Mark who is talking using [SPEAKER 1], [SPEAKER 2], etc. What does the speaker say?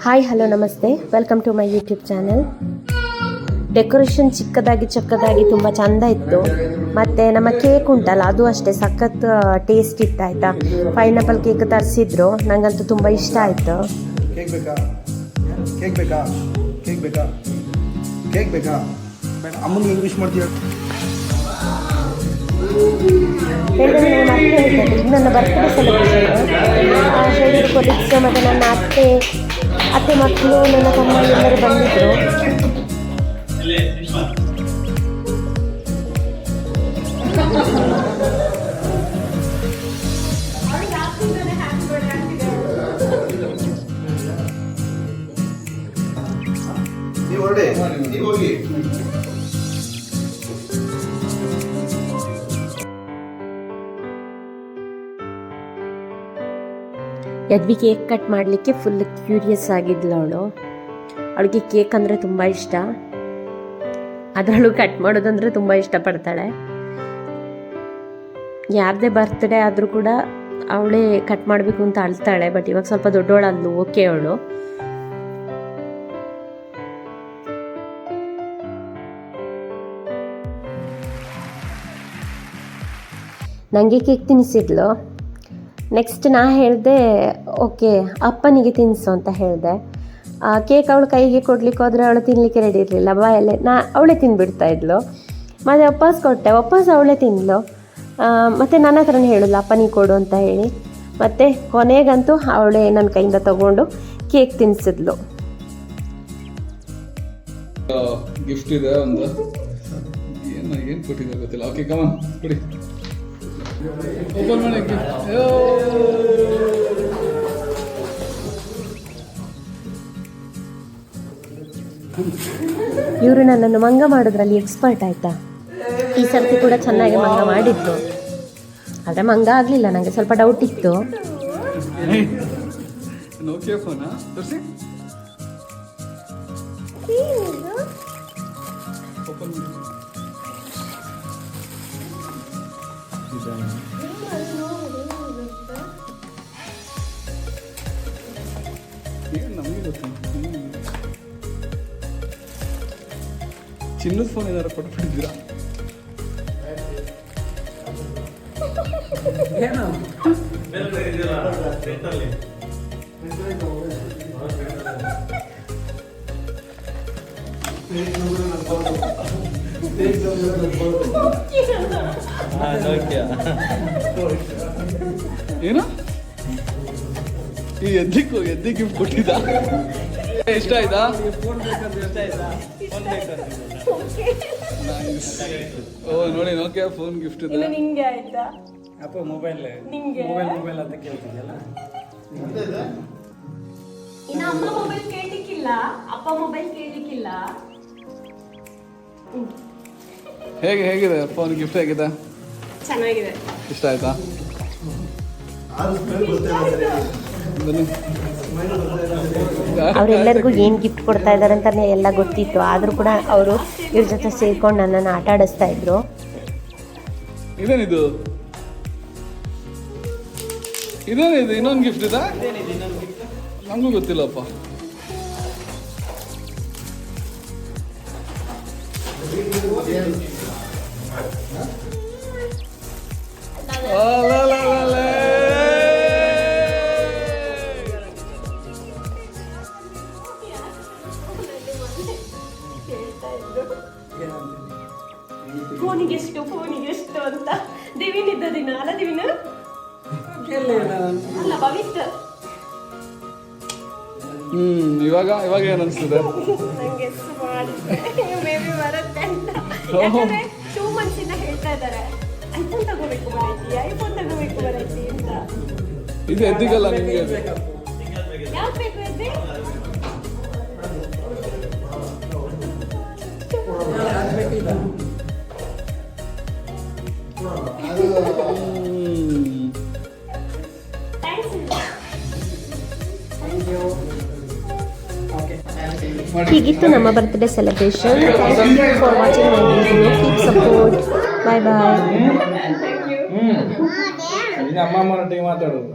[SPEAKER 1] Hi hello ನಮಸ್ತೆ, welcome to my YouTube channel. Decoration ಚಿಕ್ಕದಾಗಿ ತುಂಬ ಚೆಂದ ಇತ್ತು. ಮತ್ತು ನಮ್ಮ ಕೇಕ್ ಉಂಟಲ್ಲ, ಅದು ಅಷ್ಟೇ ಸಖತ್ ಟೇಸ್ಟ್ ಇತ್ತು ಆಯಿತಾ. ಪೈನಾಪಲ್ ಕೇಕ್ ತರಿಸಿದ್ರು, ನನಗಂತೂ ತುಂಬ ಇಷ್ಟ ಆಯಿತು.
[SPEAKER 2] ಕೇಕ್ ಬೇಕಾ? ಕೇಕ್ ಬೇಕಾ? ಕೇಕ್ ಬೇಕಾ? ಕೇಕ್ ಬೇಕಾ? ಬೇಡ, ಅಮ್ಮನಿಗೆ ಇಂಗ್ಲೀಷ್ ಮಾಡ್ತೀಯ?
[SPEAKER 1] ಹೇಳಿದ್ರೆ ನಾನು ಮತ್ತೆ ಹೇಳ್ತೇನೆ, ಇದು ನನ್ನ ಬರ್ತ್ಡೇ ಸೆಲೆಬ್ರೇಷನ್. ಹೇಳಿದ ಕೊಲೀಗ್ಸ್ ಮತ್ತು ನನ್ನ ಅತ್ತೆ ಮಕ್ಕಳು, ನನ್ನ ತಮ್ಮ ಎಲ್ಲರೂ ಬಂದಿದ್ದರು.
[SPEAKER 2] ನೀವು ಹೊರಡಿ, ನೀವು ಹೋಗಿ.
[SPEAKER 1] ಯದ್ವಿ ಕೇಕ್ ಕಟ್ ಮಾಡಲಿಕ್ಕೆ ಫುಲ್ ಕ್ಯೂರಿಯಸ್ ಆಗಿದ್ಲು ಅವಳು. ಅವಳಿಗೆ ಕೇಕ್ ಅಂದರೆ ತುಂಬ ಇಷ್ಟ, ಅದರಲ್ಲೂ ಕಟ್ ಮಾಡೋದಂದರೆ ತುಂಬ ಇಷ್ಟಪಡ್ತಾಳೆ. ಯಾರದೇ ಬರ್ತ್ಡೇ ಆದರೂ ಕೂಡ ಅವಳೇ ಕಟ್ ಮಾಡಬೇಕು ಅಂತ ಅಳ್ತಾಳೆ. ಬಟ್ ಇವಾಗ ಸ್ವಲ್ಪ ದೊಡ್ಡವಳಲ್ಲು, ಓಕೆ ಅವಳು. ನನಗೆ ಕೇಕ್ ತಿನ್ನಿಸಿದ್ಲು. ನೆಕ್ಸ್ಟ್ ನಾ ಹೇಳಿದೆ, ಓಕೆ ಅಪ್ಪನಿಗೆ ತಿನ್ನಿಸು ಅಂತ ಹೇಳಿದೆ. ಕೇಕ್ ಅವಳು ಕೈಗೆ ಕೊಡ್ಲಿಕ್ಕೆ ಹೋದರೆ ಅವಳು ತಿನ್ನಲಿಕ್ಕೆ ರೆಡಿ ಇರಲಿಲ್ಲ, ಬಾಯಲ್ಲೇ ಅವಳೇ ತಿಂದುಬಿಡ್ತಾ ಇದ್ಲು. ಮತ್ತು ವಾಪಸ್ ಕೊಟ್ಟೆ, ವಾಪಸ್ ಅವಳೇ ತಿಂದಳು. ಮತ್ತು ನನ್ನ ಹತ್ರನೇ ಹೇಳಿದ್ಲು ಅಪ್ಪನಿಗೆ ಕೊಡು ಅಂತ ಹೇಳಿ. ಮತ್ತು ಕೊನೆಗಂತೂ ಅವಳೇ ನನ್ನ ಕೈಯಿಂದ ತಗೊಂಡು ಕೇಕ್ ತಿನ್ನಿಸಿದ್ಲು.
[SPEAKER 3] ಗಿಫ್ಟ್ ಇದೆ ಒಂದು, ಏನು ಕೊಟ್ಟಿದ್ದೆ ಗೊತ್ತಿಲ್ಲ. ಓಕೆ ಕಮಾನ್ ಕೊಡಿ, ಓಪನ್ ಮಾಡಿ.
[SPEAKER 1] ಇವರು ನನ್ನನ್ನು ಮಂಗ ಮಾಡೋದ್ರಲ್ಲಿ ಎಕ್ಸ್ಪರ್ಟ್ ಆಯಿತಾ. ಈ ಸರ್ತಿ ಕೂಡ ಚೆನ್ನಾಗಿ ಮಂಗ ಮಾಡಿದ್ದು, ಆದರೆ ಮಂಗ ಆಗಲಿಲ್ಲ. ನನಗೆ ಸ್ವಲ್ಪ ಡೌಟ್ ಇತ್ತು.
[SPEAKER 3] ನೋಕಿಯಾ ಫೋನಾ ತೋರಿಸಿ, ಓಪನ್ ಮಾಡಿ. ಏನು ನಮಗೆ ಗೊತ್ತು, ಚಿನ್ನದ ಫೋನ್ ಏನಾರು ಕೊಟ್ಬಿಟ್ಟಿದ್ದೀರಾ? ಏನು ಈ ಎದ್ದಿ ಗಿಫ್ಟ್ ಕೊಟ್ಟಿದ್ದ? ಇಷ್ಟ ಆಯ್ತಾ? ಓ ನೋಡಿ, ನೋಕಿಯಾ ಫೋನ್ ಗಿಫ್ಟ್ ಇದೆ.
[SPEAKER 1] ನಿಂಗೆ ಆಯ್ತಾ?
[SPEAKER 4] ಅಪ್ಪ ಮೊಬೈಲ್ ಅಂತ ಕೇಳ್ತಿದ್ಯಲ್ಲ.
[SPEAKER 1] ಇನ್ನು ಅಮ್ಮ ಮೊಬೈಲ್ ಕೇಳಲಿಕ್ಕಿಲ್ಲ, ಅಪ್ಪ ಮೊಬೈಲ್ ಕೇಳಲಿಕ್ಕಿಲ್ಲ.
[SPEAKER 3] ಹೇಗಿದೆ ಫೋನ್ ಗಿಫ್ಟ್? ಹೇಗಿದೆ?
[SPEAKER 1] ಚೆನ್ನಾಗಿದೆ.
[SPEAKER 3] ಇಷ್ಟ ಆಯ್ತಾ?
[SPEAKER 1] ಅವರೆಲ್ಲರಿಗೂ ಏನು ಗಿಫ್ಟ್ ಕೊಡ್ತಾ ಇದ್ದಾರೆ ಅಂತಾನೆ ಎಲ್ಲ ಗೊತ್ತಿತ್ತು. ಆದರೂ ಕೂಡ ಅವರು ಇವ್ರ ಜೊತೆ ಸೇರ್ಕೊಂಡು ನನ್ನನ್ನು ಆಟ ಆಡಿಸ್ತಾ ಇದ್ರು.
[SPEAKER 3] ಇದೇನಿದು? ಇನ್ನೊಂದು ಗಿಫ್ಟ್ ಇದೆ, ನಮಗೂ ಗೊತ್ತಿಲ್ಲಪ್ಪ.
[SPEAKER 1] ಫೋನಿಗೆ ಎಷ್ಟು ಅಂತ ದಿವಿನ್ ಇದ್ದ ದಿನ ಅಲ್ಲ, ದಿವಿನ ಅಲ್ಲ ಭವಿಷ್ಯ.
[SPEAKER 3] ಇವಾಗ ಏನು ಅನಿಸ್ತದೆ?
[SPEAKER 1] ನಂಗೆ ಮೇಬಿ ಬರುತ್ತೆ ಅಂತ. ಯಾಕಂದ್ರೆ 2 months ಇಂದ ಹೇಳ್ತಾ ಇದ್ದಾರೆ ಐಫೋನ್ ತಗೋಬೇಕು ಬರೈತಿ ಅಂತ.
[SPEAKER 3] ಇದು ಎದ್ದಿಗಲ್ಲ ನಿಮಗೆ?
[SPEAKER 1] ಯಾವ್ದು ಬೇಕು ಎದ್ದಿ? ಹೀಗಿತ್ತು ನಮ್ಮ birthday celebration. Thank you for watching my video. Keep support. Bye bye.
[SPEAKER 4] ಅಮ್ಮ ಮಾತಾಡೋದು.